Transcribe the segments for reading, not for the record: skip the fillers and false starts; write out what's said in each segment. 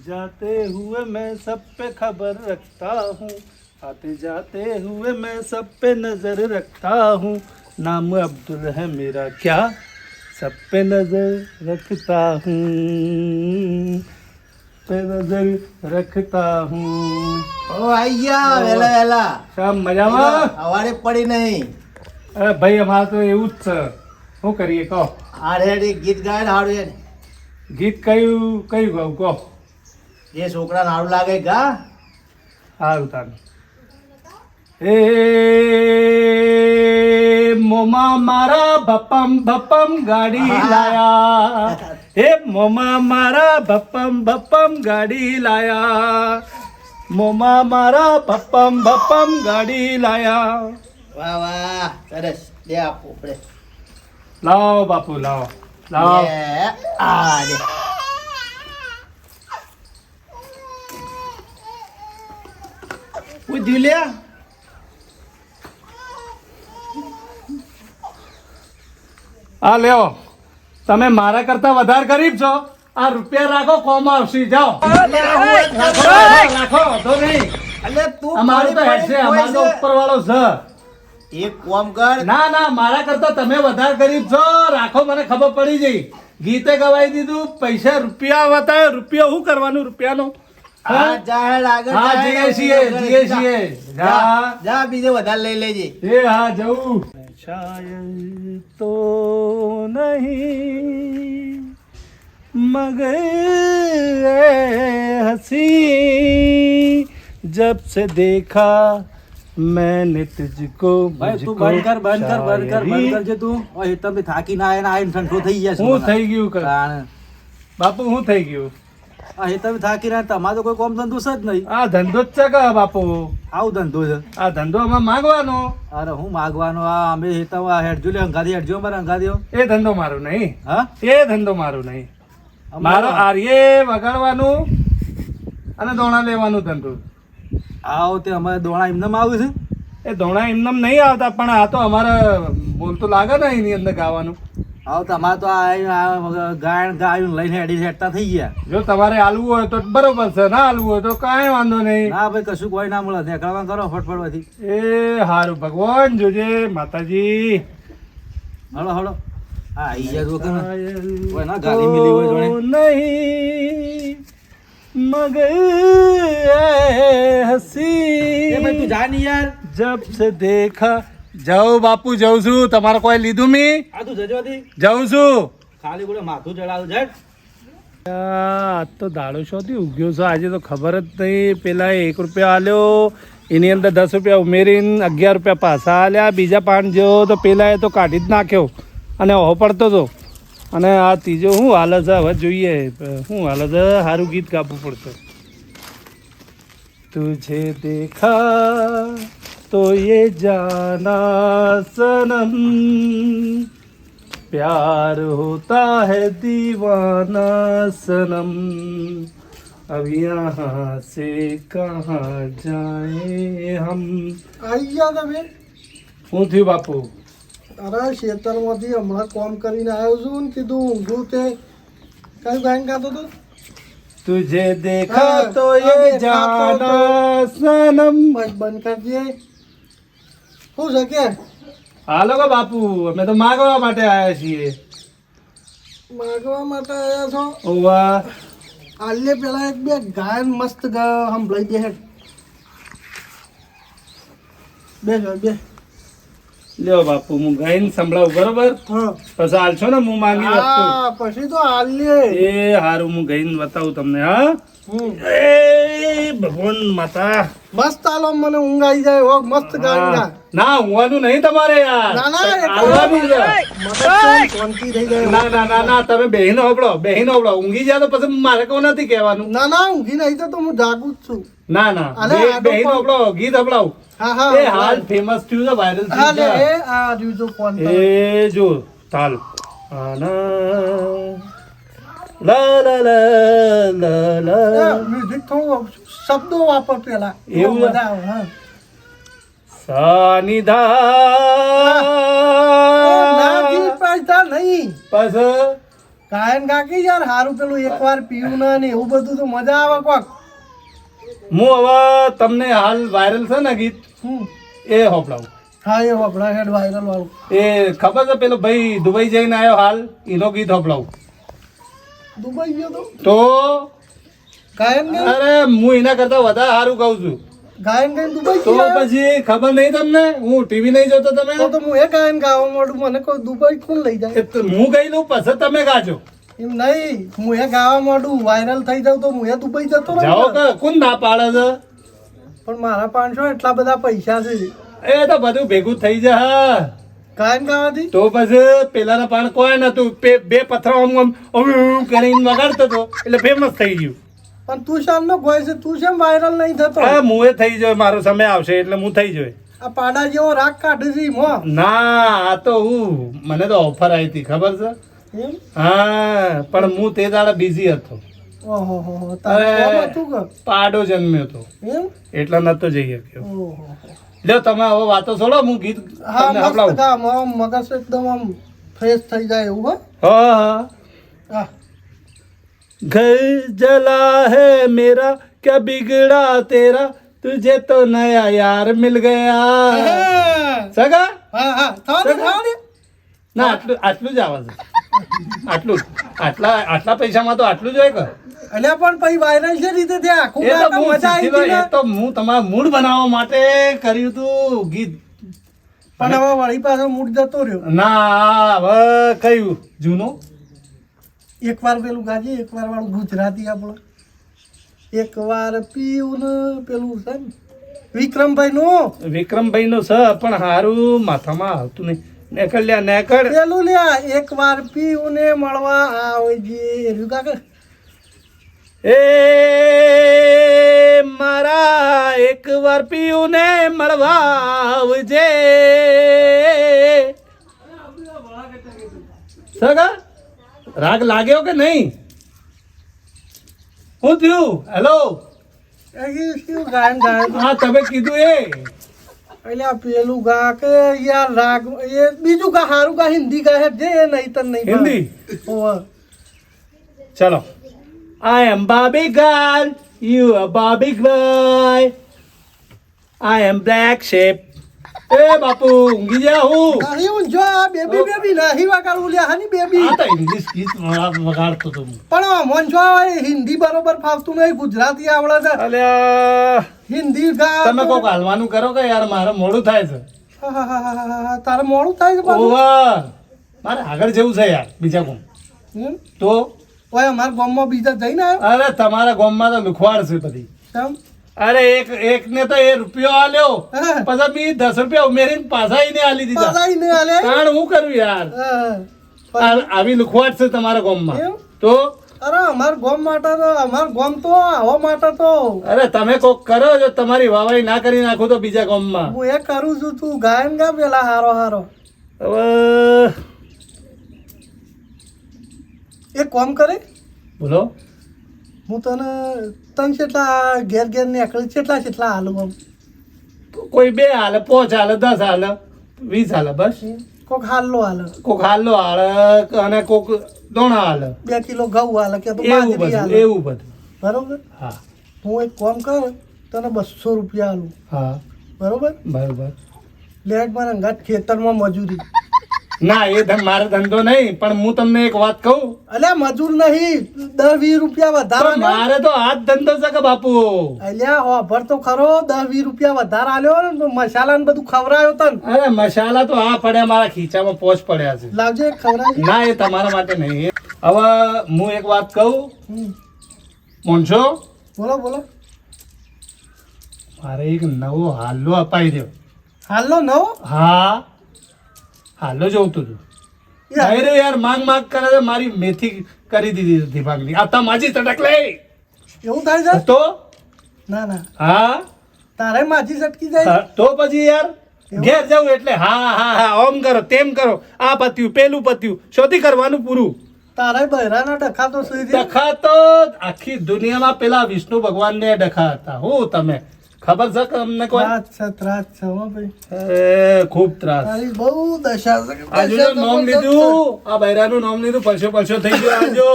जाते हुए मैं सब पे खबर रखता हूँ, आते जाते हुए मैं सब पे नजर रखता हूँ, नाम अब्दुल है मेरा क्या सब पे नजर रखता हूँ, पे नजर रखता हूँ. ઓ આઈ ગયા વેલા વેલા શામ મજામાં? સવારે પડી નહીં. અરે ભાઈ અમારે તો એવું જ છે, શું કરીએ કહો. આડે ગીત ગાય ને હારું એને ગીત કયું કયું ગાવું કહો. જે છોકરા હારું લાગે ગા. સારું તારું. એ મોમા મારા ભપમ ભપમ ગાડી લાયા, એ મોમા મારા ભપમ ભપમ ગાડી લાયા, મોમા મારા ભપમ ભપમ ગાડી લાયા. વાહ વાહ સરસ દે આપો આપણે. લાવો બાપુ લાવો લાવો. આ દે પૂછ્યું લે. આ લ્યો, તમે મારા કરતા વધારે ગરીબ છો, આ રૂપિયા રાખો કોમ આવશે. જાઓ રાખો તો નહીં. અલે તું અમારું તો હેડ છે, અમારો ઉપર વાળો છે. એક કામ કર. ના ના, મારા કરતા તમે વધારે ગરીબ છો, રાખો, મને ખબર પડી જઈ. ગીતે ગવાઈ દીધું, પૈસા રૂપિયા બતાવે, રૂપિયા શું કરવાનું રૂપિયાનો. હા જાહેર આગળ હા જઈએ છીએ જઈએ છીએ. જા જા બીજે વધારે લઈ લેજે. એ હા જવું. શાયદ તો નહીં મगर हंसी जब से देखा मैंने तुझको. ભાઈ તું બંધ કર જે તું. ઓય તમે થાકી ના આયા આઈને ઠંડો થઈ ગયા હું થઈ ગયું કર તાણે. બાપુ, હું થઈ ગયું. આ તમે થાકી ના, તમારો કોઈ કોમ ધંધો છે જ નહીં. આ ધંધો જ છે કે બાપુ? આવું ધંધો છે. આ ધંધો અમારે માંગવાનો. અરે હું માગવાનો? આ અમે હેતા હેડજો લે અંગાદી હેડજો મારે અંગાદીઓ. એ ધંધો મારો નહીં. હા એ ધંધો મારો નહીં. મારો આર્ય વગાડવાનું અને દોણા લેવાનું ધંધો. આવો તે અમારે દોણા એમને આવ્યું છે. એ દોણા એમને નહીં આવતા, પણ આ તો અમારે બોલતું લાગે ને એની અંદર ગાવાનું. આવો તમારે તો ગાયણ ગાયું લઈને હેડી હેડતા થઈ ગયા. જો તમારે આલવું હોય તો બરોબર છે, ના આલવું હોય તો કાંઈ વાંધો નહીં. ના ભાઈ કશું કોઈ ના મળે, નીકળવા કરો ફટફટવાથી. એ હારું, ભગવાન જોજે, માતાજી. હળો હળો. હા આઈ ગયા જો કે કોઈ ના ગાડી મિલી હોય જોડે. નહીં મગર હસી એ ભાઈ તું જા નહીં યાર. જબ સે દેખા. જાઉં બાપુ, જાઉં છું. તમારે કોઈ લીધું મી? આ તું જજો હતી જાઉં છું. ખાલી ગોળે માથું ચડાવું છે. આજ તો દાડો શોથી ઉગ્યો છે, આજે તો ખબર જ નહીં. પેલા 1 રૂપિયા આલ્યો, એની અંદર 10 રૂપિયા ઉમેરીને 11 રૂપિયા પાછા આલ્યા. બીજા 5 જેવો તો પેલા એ તો કાઢી જ નાખ્યો અને ઓહો પડતો હતો. અને આ ત્રીજો શું હાલે છે હવે જોઈએ શું હાલે છે. સારું ગીત ગાવું પડશે. તુझे देखा तो ये जाना सनम, प्यार होता है दीवाना सनम, अब यहाँ से कहाँ जाए हम. આવી ગયા તમે? શું થયું બાપુ? અરે ખેતરમાંથી હમણાં કામ કરીને આવ્યો છું ને કીધું ઊંઘું તે કઈ ગાયન ગાતો હતો? तुझे देखा तो ये जाना सनम. બસ બંધ કરજે. શું છે કે હાલો કે બાપુ, અમે તો માગવા માટે આવ્યા છીએ. માગવા માટે આવ્યા છો? ઓવા આલે પેલા એક બે ગાયન મસ્ત સંભળાઈ દે હેડ. બે બે લ્યો બાપુ, હું ગાઈને સંભળાવું બરોબર? હા પછી હાલશો ને હું માંગી વસ્તુ. હા પછી તો આલે. એ હારું, હું ગાઈને બતાવું તમને. હા એ ભગવાન માતા. મસ્ત આલો, મને ઊંઘ આવી જાય હો. મસ્ત ગાયન ગા. ના ઊંઘવાનું નહીં તમારે યાર. ના ના હાલવાનું છે. શાંતિ થઈ જાય. ના ના ના ના, તમે બેહીને હોબળો, બેહીને હોબળો. ઊંઘી જાય તો પછી મારે કોઈ નથી કહેવાનું. ના ના ઊંઘી નહીં તો હું જાગું જ છું. ના ના, અલે, આ તો બેહીને હોબળો, ગીત હબળાવું. હા હા એ હાલ ફેમસ થયું છે, વાયરલ હા લે થયું છે. એ આ રીજો ફોન એ જો તાલ આના લા લા લા લા લા. મ્યુઝિક થોડો શબ્દો વાપર પેલા એવું છે? મજા આવે. હા સાનિધા નાજી પૈસા નહીં. પસ ગાયન કાકી યાર હારું પેલું એકવાર પીવું ના ને એવું બધું તો મજા આવે કોક. હું હવે તમને હાલ વાયરલ છે ને ગીત એ હોપડાવું. હા એ હોપડા હેડ વાયરલ વાળું. એ ખબર છે પેલો ભાઈ દુબઈ જઈને આવ્યો હાલ એનો ગીત હોપડાવું. દુબઈ ગયો તો ગાયન ગઈ અરે હું એના કરતા વધારે સારું કહું છું. ગાયન ગઈ દુબઈ તો ગયો પછી ખબર નહીં તમને હું ટીવી નહીં જોતો તમે તો હું એ ગાયન ગાવા માંડું મને કોઈ દુબઈ કોણ લઈ જાય એ તો હું ગયેલું પછી તમે ગાજો. એમ નહીં હું એ ગાવા માંડું વાયરલ થઈ જાવ તો હું એ દુબઈ જતો રહું જાઓ ને. કે કોણ ના પાડે છે. પણ મારા 500 એટલા બધા પૈસા છે એ તો બધું ભેગું થઈ જાય. ગાયન ગાવાથી. તો પછી પેલાના પાણ કોઈ નતું બે પથરા આમ આમ આમ કરીને વગાડતો હતો એટલે ફેમસ થઈ ગયું. પણ તું શામ નો ગોય છે તું શેમ વાયરલ નહીં થતો હા હું એ થઈ જાય મારો સમય આવશે એટલે હું થઈ જાય. આ પાડા જેવો રાગ કાઢે છે એમાં. ના આ તો હું મને તો ઓફર આવી હતી ખબર છે. એમ હા પણ હું તે દાડા બિઝી હતો. ઓહો હો હો તારે અરે. કોમ હતું કે પાડો જન્મ્યો હતો એમ એટલે નતો જઈ શક્યો. ઓહો લ્યો તમે હવે વાતો છોડો હું ગીત હા તમને મસ્ત સંભળાવું. ગામ આમ મગજ એકદમ આમ ફ્રેશ થઈ જાય એવું હો હા હા હા घर जला है मेरा क्या बिगड़ा तेरा तुझे तो नया यार मिल ગયા. સગા હા હા થાવ ને ના આટલું આટલું જ આવે છે. આટલું જ. આટલા પૈસામાં તો આટલું જ હોય કે અલ્યા પણ પછી વાયરલ છે રીતે ત્યાં આખું એ તો ગાતા હું મજા આવી શીખેલો, હતી એ ને. તો હું તમારા મૂડ બનાવવા માટે કર્યું તું ગીત. પણ હવે વળી પાછો મૂડ જતો રહ્યો ના હવે કયું જૂનું એકવાર પેલું ગાજે એકવાર વાળું ગુજરાતી આપણું એકવાર પીવું ને પેલું છે ને વિક્રમભાઈ નું વિક્રમભાઈ નું છે પણ હારું માથામાં આવતું નહીં. નેકળ લ્યા નેકળ. પેલું લ્યા એકવાર પીવું ને મળવા આવજે એર્યું કાકા એ મારા એક વાર પીયું ને મળવા આવજે. સગા રાગ લાગ્યો કે નહીં? શું થયું? હેલો એ શું ગાયન ગાયન હા તમે કીધું એ અલ્યા પેલું ગા કે યાર રાગ એ બીજું ગા હારું ગા હિન્દી ગા જે એ નહીં તન નહીં હિન્દી હોવે. ચલો. I am Barbie girl, you are Barbie boy. I am black sheep. એ બાપુ ઊંઘી જા હું. નહીં ઊંઝો આ બેબી બેબી નહીં વગાડવું લ્યા હાની બેબી આ તો ઇંગ્લિશ ગીત વગાડતો તો હું. પણ મોંઝો હિન્દી બરોબર ફાવતું નહીં ગુજરાતી આવડે છે અલ્યા હિન્દી ગા તમે કોક હાલવાનું કરો કે યાર મારે મોડું થાય છે. તારે મોડું થાય છે બાબુ ઓવર મારે આગળ જવું છે યાર બીજા કોમ હમ? તો ઓય અમારા ગામમાં બીજા જઈને આવ્યો અરે તમારા ગામમાં તો લુખવાડ છે બધી. કેમ અરે એક ને તો એ રૂપિયો આલ્યો હા. પછી બી 10 રૂપિયા ઉમેરીને પાછા એને આલી દીધા. પગાઈ ને આલે કારણ હું કરું યાર હા. આવી લુખવાડ છે તમારા ગામમાં એમ? તો અરે અમાર ગામ માટે તો અમાર ગામ તો આવા માટે તો અરે તમે કોક કરો જો તમારી વાવાઈ ના કરી નાખું તો બીજા ગામમાં હું એ કરું છું તું ગાયન ગા પેલા હારો હારો હવે એક કામ કરે બોલો હું તને તને કેટલા ઘેર ઘેર નીકળી કેટલા હાલું આમ કોઈ 2 હાલે 5 હાલે 10 હાલે 20 હાલે બસ કોક હાલો હાલે કોક હાલો હાલે અને કોક દોણા હાલે 2 કિલો ઘઉં હાલે કે તો એવું બાજરી બધું હાલે એવું બધું બરોબર હા હું એક કામ કર તને 200 રૂપિયા આલું હા બરોબર બરોબર લેટ મારા અંગાત ખેતરમાં મજૂરી ના એ મારો ધંધો નહીં પણ હું તમને એક વાત કહું અલ્યા મજૂર નહીં 10-20 રૂપિયા વધારે પણ મારે તો આ જ ધંધો છે કે બાપુ અલ્યા ઓફર તો ખરો 10-20 રૂપિયા વધારે આલ્યો ને તો મસાલા ને બધું ખવડાયો તન અરે મસાલા તો આ પડ્યા મારા ખીચામાં પોચ પડ્યા છે લાવજે ખવડાવજે ના એ તમારા માટે નહીં હવે હું એક વાત કહું હમ. મોનશો બોલો બોલો મારે એક નવો હાલો અપાઈ દો હાલો નવો હા હાલો જોઉતું હતું અરે યાર માંગ કરે છે મારી મેથી કરી દીધી દિમાગની આ તમાજી તડક લે એવું થાય છે તો ના ના હા તારે માછી સટકી જાય હા, તો પછી યાર ઘેર જાઉં એટલે હા ઓમ કરો તેમ કરો આ પત્યું પેલું પત્યું શોધી કરવાનું પૂરું તારે બહેરાના ડખા તો સુઈ દે ડખા તો આખી દુનિયામાં પેલા વિષ્ણુ ભગવાનને ડખા હતા હું તમે ખબર છે કે અમને કોઈ ત્રાસ છે હો ભાઈ. એ ખૂબ ત્રાસ તારી બહુ દશા છે. આ જોજો નામ લીધું આ બૈરાનું નામ લીધું પછો થઈ ગયો આજો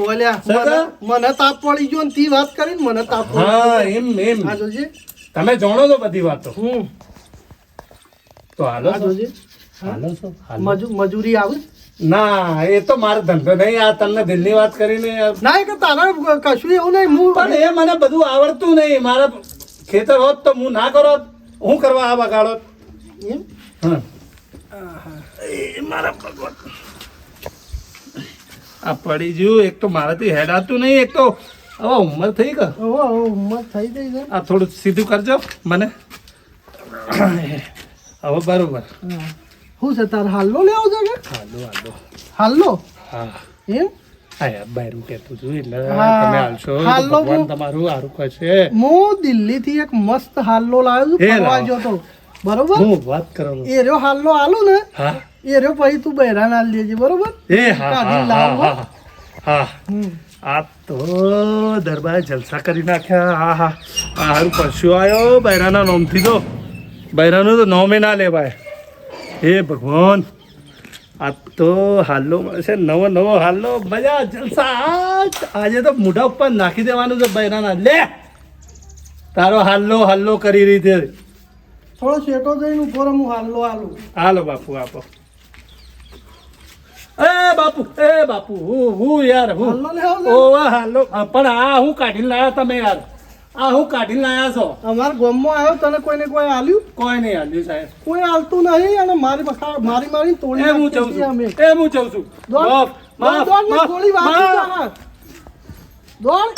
ઓલ્યા, સગા? મને તાપ પડી ગયો ને તી વાત કરીને મને તાપ પડી હા ગયો. એમ આ જોજે. તમે જાણો છો બધી વાતો તો હાલો આ છો જોજે. હાલો છો હાલો. મજૂરી આવે ના એ તો મારો ધંધો નહીં આ તમને દિલની વાત કરીને યાર. ના એ કે તારા કશું એવું નહીં હું પણ એ મને બધું આવડતું નહીં મારા ખેતર હોત તો હું ના કરો હું કરવા આ બગાડો એમ? હા એ મારા ભગવાન આ પડી ગયું એક તો મારાથી હેડાતું નહીં એક તો હવે ઉંમર થઈ ગઈ હવે ઉંમર થઈ ગઈ છે. આ થોડું સીધું કરજો મને હવે બરોબર શું છે તારે હાલ્લો લેવો છે કે હાલો હાલો હાલ્લો હા એમ? હા યાર બહારું કહેતું છું એટલે હા. તમે હાલશો તો હાલો ભગવાન હું- તમારું સારું કરશે હું દિલ્હી થી એક મસ્ત હાલ્લો લાવ્યો છું એ ફરવા લાવો. ગયો તો બરોબર હું વાત કરો એ રહ્યો હાલ્લો આલું ને હા એ રહ્યો પછી તું બહેરાન આલ દેજે બરોબર એ હા કાઢી હા લાવો. હા હા હમ. આ તો દરબાર જલસા કરી નાખ્યા હા હા આ હારું પરસ્યો આવ્યો બૈરાના નોમથી તો બૈરાનું તો નોમે ના લેવાય હે ભગવાન આ તો હાલ્લો મળશે નવો હાલ્લો મજા જલસા આજે તો મોઢા ઉપર નાખી દેવાનું છે બૈરાના લે તારો હાલ્લો કરી રહી છે થોડો શેટો જઈને ઉભો રહો, હું હાલ્લો આલું. હાલો બાપુ આપો એ બાપુ હું યાર હું હાલ્લો લેવો છે? ઓ હાલો પણ આ હું કાઢીને લાયા તમે યાર આ હું કાઢીને લાયા છો અમારા ગામમાં આવ્યો તને કોઈને કોઈ આલ્યું કોઈ નહીં હાલ્યું સાહેબ કોઈ આલતું નહીં અને મારી તોડી એ હું નાખી જઉં હતી અમે. છું એ હું જઉં છું દોડ, બાપ, બાપ, દોડ, દોડ ને બાપ, ગોળી વાગી બાપ. જા. દોડ